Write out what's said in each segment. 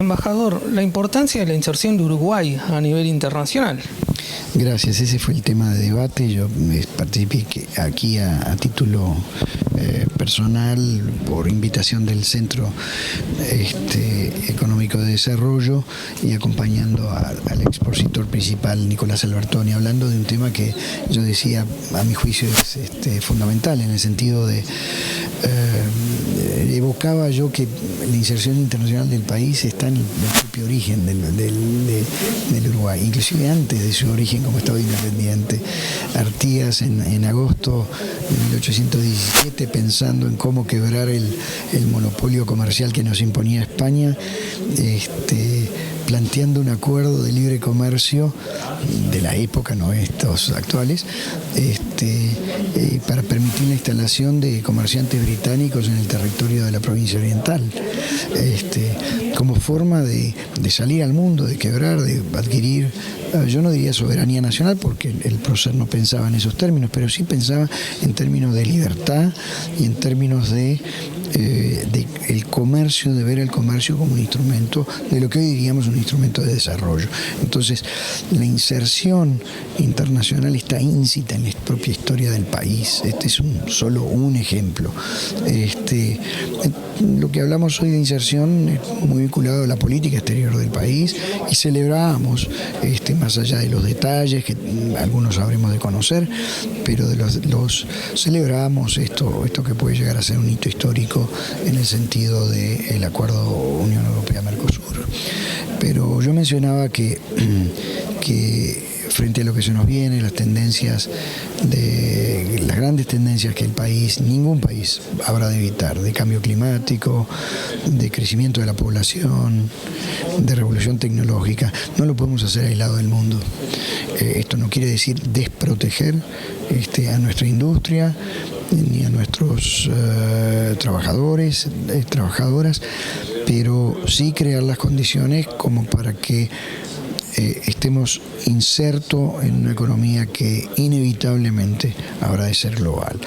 Embajador, la importancia de la inserción de Uruguay a nivel internacional. Gracias, ese fue el tema de debate. Yo participé aquí a título personal por invitación del Centro Económico de Desarrollo y acompañando al expositor principal Nicolás Albertoni, hablando de un tema que yo decía, a mi juicio, es fundamental en el sentido de evocaba yo que la inserción internacional del país está en el propio origen del Uruguay, inclusive antes de su origen como Estado independiente. Artigas en agosto de 1817, pensando en cómo quebrar el monopolio comercial que nos imponía España, planteando un acuerdo de libre comercio de la época, no estos actuales, para permitir la instalación de comerciantes británicos en el territorio de la provincia oriental, como forma de salir al mundo, de quebrar, de adquirir, yo no diría soberanía nacional porque el prócer no pensaba en esos términos, pero sí pensaba en términos de libertad y en términos de el comercio, de ver el comercio como un instrumento de lo que hoy diríamos un instrumento de desarrollo. Entonces, la inserción internacional está íncita en la propia historia del país. Este es solo un ejemplo. Lo que hablamos hoy de inserción es muy vinculado a la política exterior del país y celebramos, más allá de los detalles que algunos habremos de conocer, pero celebramos esto que puede llegar a ser un hito histórico en el sentido del acuerdo Unión Europea-Mercosur. Pero yo mencionaba que frente a lo que se nos viene, las grandes tendencias que ningún país habrá de evitar, de cambio climático, de crecimiento de la población, de revolución tecnológica, no lo podemos hacer aislado del mundo. Esto no quiere decir desproteger a nuestra industria ni a nuestros trabajadores, trabajadoras, pero sí crear las condiciones como para que estemos insertos en una economía que inevitablemente habrá de ser global.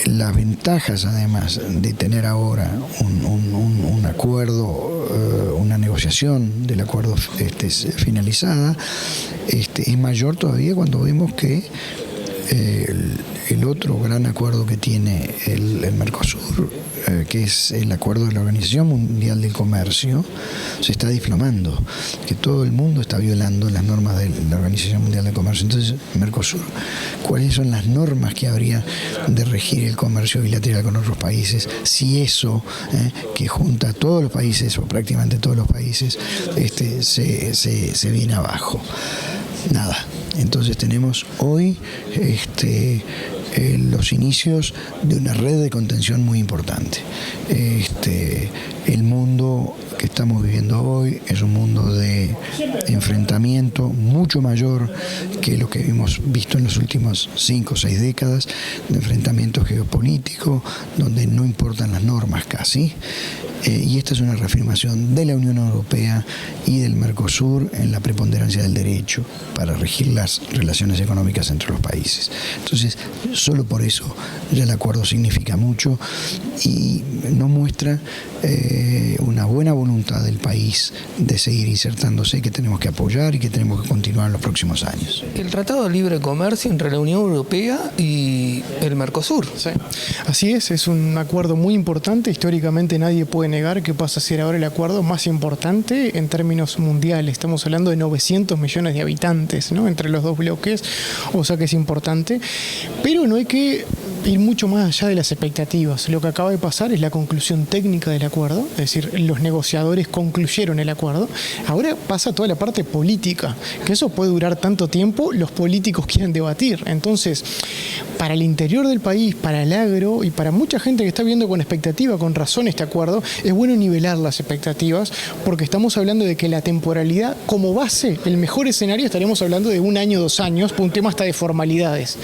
Las ventajas, además, de tener ahora un acuerdo, una negociación del acuerdo finalizada, es mayor todavía cuando vemos que el otro gran acuerdo que tiene el Mercosur, que es el acuerdo de la Organización Mundial del Comercio, se está desplomando, que todo el mundo está violando las normas de la Organización Mundial del Comercio. Entonces, Mercosur, ¿cuáles son las normas que habría de regir el comercio bilateral con otros países? Si eso, que junta a todos los países, o prácticamente todos los países, se viene abajo. Nada. Entonces tenemos hoy los inicios de una red de contención muy importante. El mundo que estamos viviendo hoy es un mundo de enfrentamiento mucho mayor que lo que hemos visto en los últimos 5 o 6 décadas, de enfrentamiento geopolítico, donde no importan las normas casi. Y esta es una reafirmación de la Unión Europea y del Mercosur en la preponderancia del derecho para regir las relaciones económicas entre los países. Entonces, solo por eso ya el acuerdo significa mucho y nos muestra una buena voluntad del país de seguir insertándose, que tenemos que apoyar y que tenemos que continuar en los próximos años. El Tratado de Libre Comercio entre la Unión Europea y el Mercosur. Sí. Así es un acuerdo muy importante. Históricamente nadie puede negar que pasa a ser ahora el acuerdo más importante en términos mundiales. Estamos hablando de 900 millones de habitantes, ¿no?, entre los dos bloques, o sea que es importante. Pero no hay que ir mucho más allá de las expectativas. Lo que acaba de pasar es la conclusión técnica del acuerdo, es decir, los negociadores concluyeron el acuerdo. Ahora pasa toda la parte política, que eso puede durar tanto tiempo, los políticos quieren debatir. Entonces, para el interior del país, para el agro y para mucha gente que está viendo con expectativa, con razón este acuerdo, es bueno nivelar las expectativas, porque estamos hablando de que la temporalidad, como base, el mejor escenario, estaremos hablando de 1 año, 2 años, por un tema hasta de formalidades.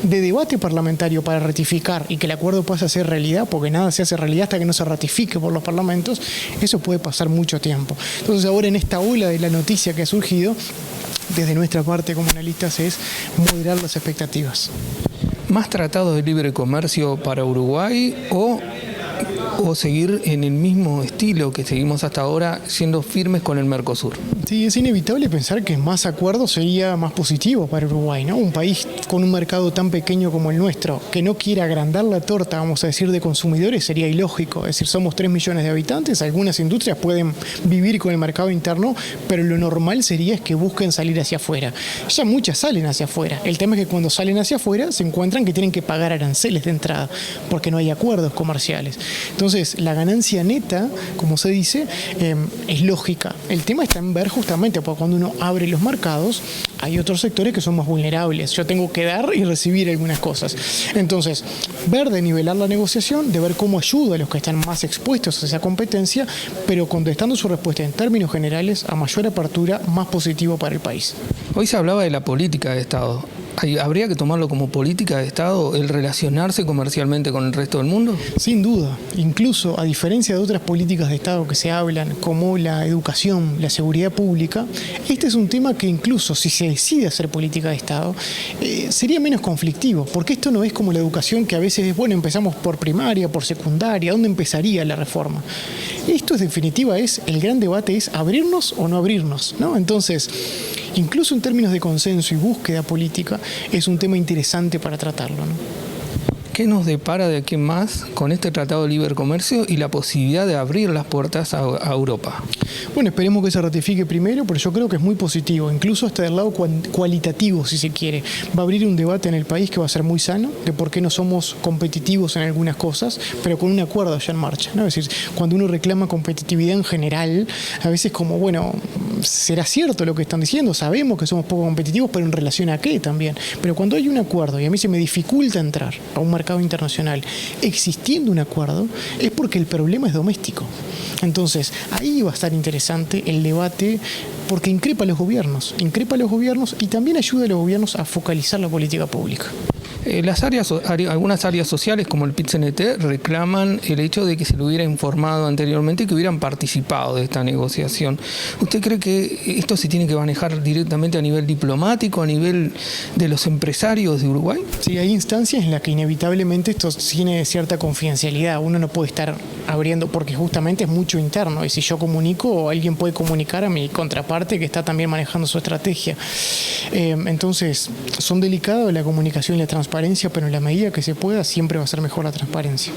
De debate parlamentario para ratificar y que el acuerdo pase a ser realidad, porque nada se hace realidad hasta que no se ratifique por los parlamentos, eso puede pasar mucho tiempo. Entonces ahora en esta ola de la noticia que ha surgido, desde nuestra parte como analistas es moderar las expectativas. ¿Más tratados de libre comercio para Uruguay o o seguir en el mismo estilo que seguimos hasta ahora, siendo firmes con el Mercosur? Sí, es inevitable pensar que más acuerdos sería más positivo para Uruguay, ¿no? Un país con un mercado tan pequeño como el nuestro, que no quiera agrandar la torta, vamos a decir, de consumidores, sería ilógico. Es decir, somos 3 millones de habitantes, algunas industrias pueden vivir con el mercado interno, pero lo normal sería es que busquen salir hacia afuera. Ya muchas salen hacia afuera. El tema es que cuando salen hacia afuera se encuentran que tienen que pagar aranceles de entrada, porque no hay acuerdos comerciales. Entonces, la ganancia neta, como se dice, es lógica. El tema está en ver justamente, porque cuando uno abre los mercados, hay otros sectores que son más vulnerables. Yo tengo que dar y recibir algunas cosas. Entonces, ver de nivelar la negociación, de ver cómo ayuda a los que están más expuestos a esa competencia, pero contestando su respuesta en términos generales, a mayor apertura, más positivo para el país. Hoy se hablaba de la política de Estado. ¿Habría que tomarlo como política de Estado el relacionarse comercialmente con el resto del mundo? Sin duda. Incluso, a diferencia de otras políticas de Estado que se hablan, como la educación, la seguridad pública, este es un tema que incluso si se decide hacer política de Estado, sería menos conflictivo, porque esto no es como la educación que a veces es, bueno, empezamos por primaria, por secundaria, ¿dónde empezaría la reforma? Esto en definitiva el gran debate es abrirnos o no abrirnos, ¿no? Entonces, incluso en términos de consenso y búsqueda política, es un tema interesante para tratarlo, ¿no? ¿Qué nos depara de aquí en más con este Tratado de Libre Comercio y la posibilidad de abrir las puertas a Europa? Bueno, esperemos que se ratifique primero, pero yo creo que es muy positivo, incluso hasta del lado cualitativo, si se quiere. Va a abrir un debate en el país que va a ser muy sano, de por qué no somos competitivos en algunas cosas, pero con un acuerdo ya en marcha, ¿no? Es decir, cuando uno reclama competitividad en general, a veces como, bueno, será cierto lo que están diciendo, sabemos que somos poco competitivos, pero en relación a qué también. Pero cuando hay un acuerdo y a mí se me dificulta entrar a un mercado internacional existiendo un acuerdo, es porque el problema es doméstico. Entonces, ahí va a estar interesante el debate, porque increpa a los gobiernos y también ayuda a los gobiernos a focalizar la política pública. Algunas áreas sociales como el PIT-CNT reclaman el hecho de que se lo hubiera informado anteriormente y que hubieran participado de esta negociación. ¿Usted cree que esto se tiene que manejar directamente a nivel diplomático, a nivel de los empresarios de Uruguay? Sí, hay instancias en las que inevitablemente esto tiene cierta confidencialidad. Uno no puede estar abriendo porque justamente es mucho interno y si yo comunico, alguien puede comunicar a mi contraparte que está también manejando su estrategia. Entonces, son delicadas la comunicación y la transparencia, pero en la medida que se pueda siempre va a ser mejor la transparencia.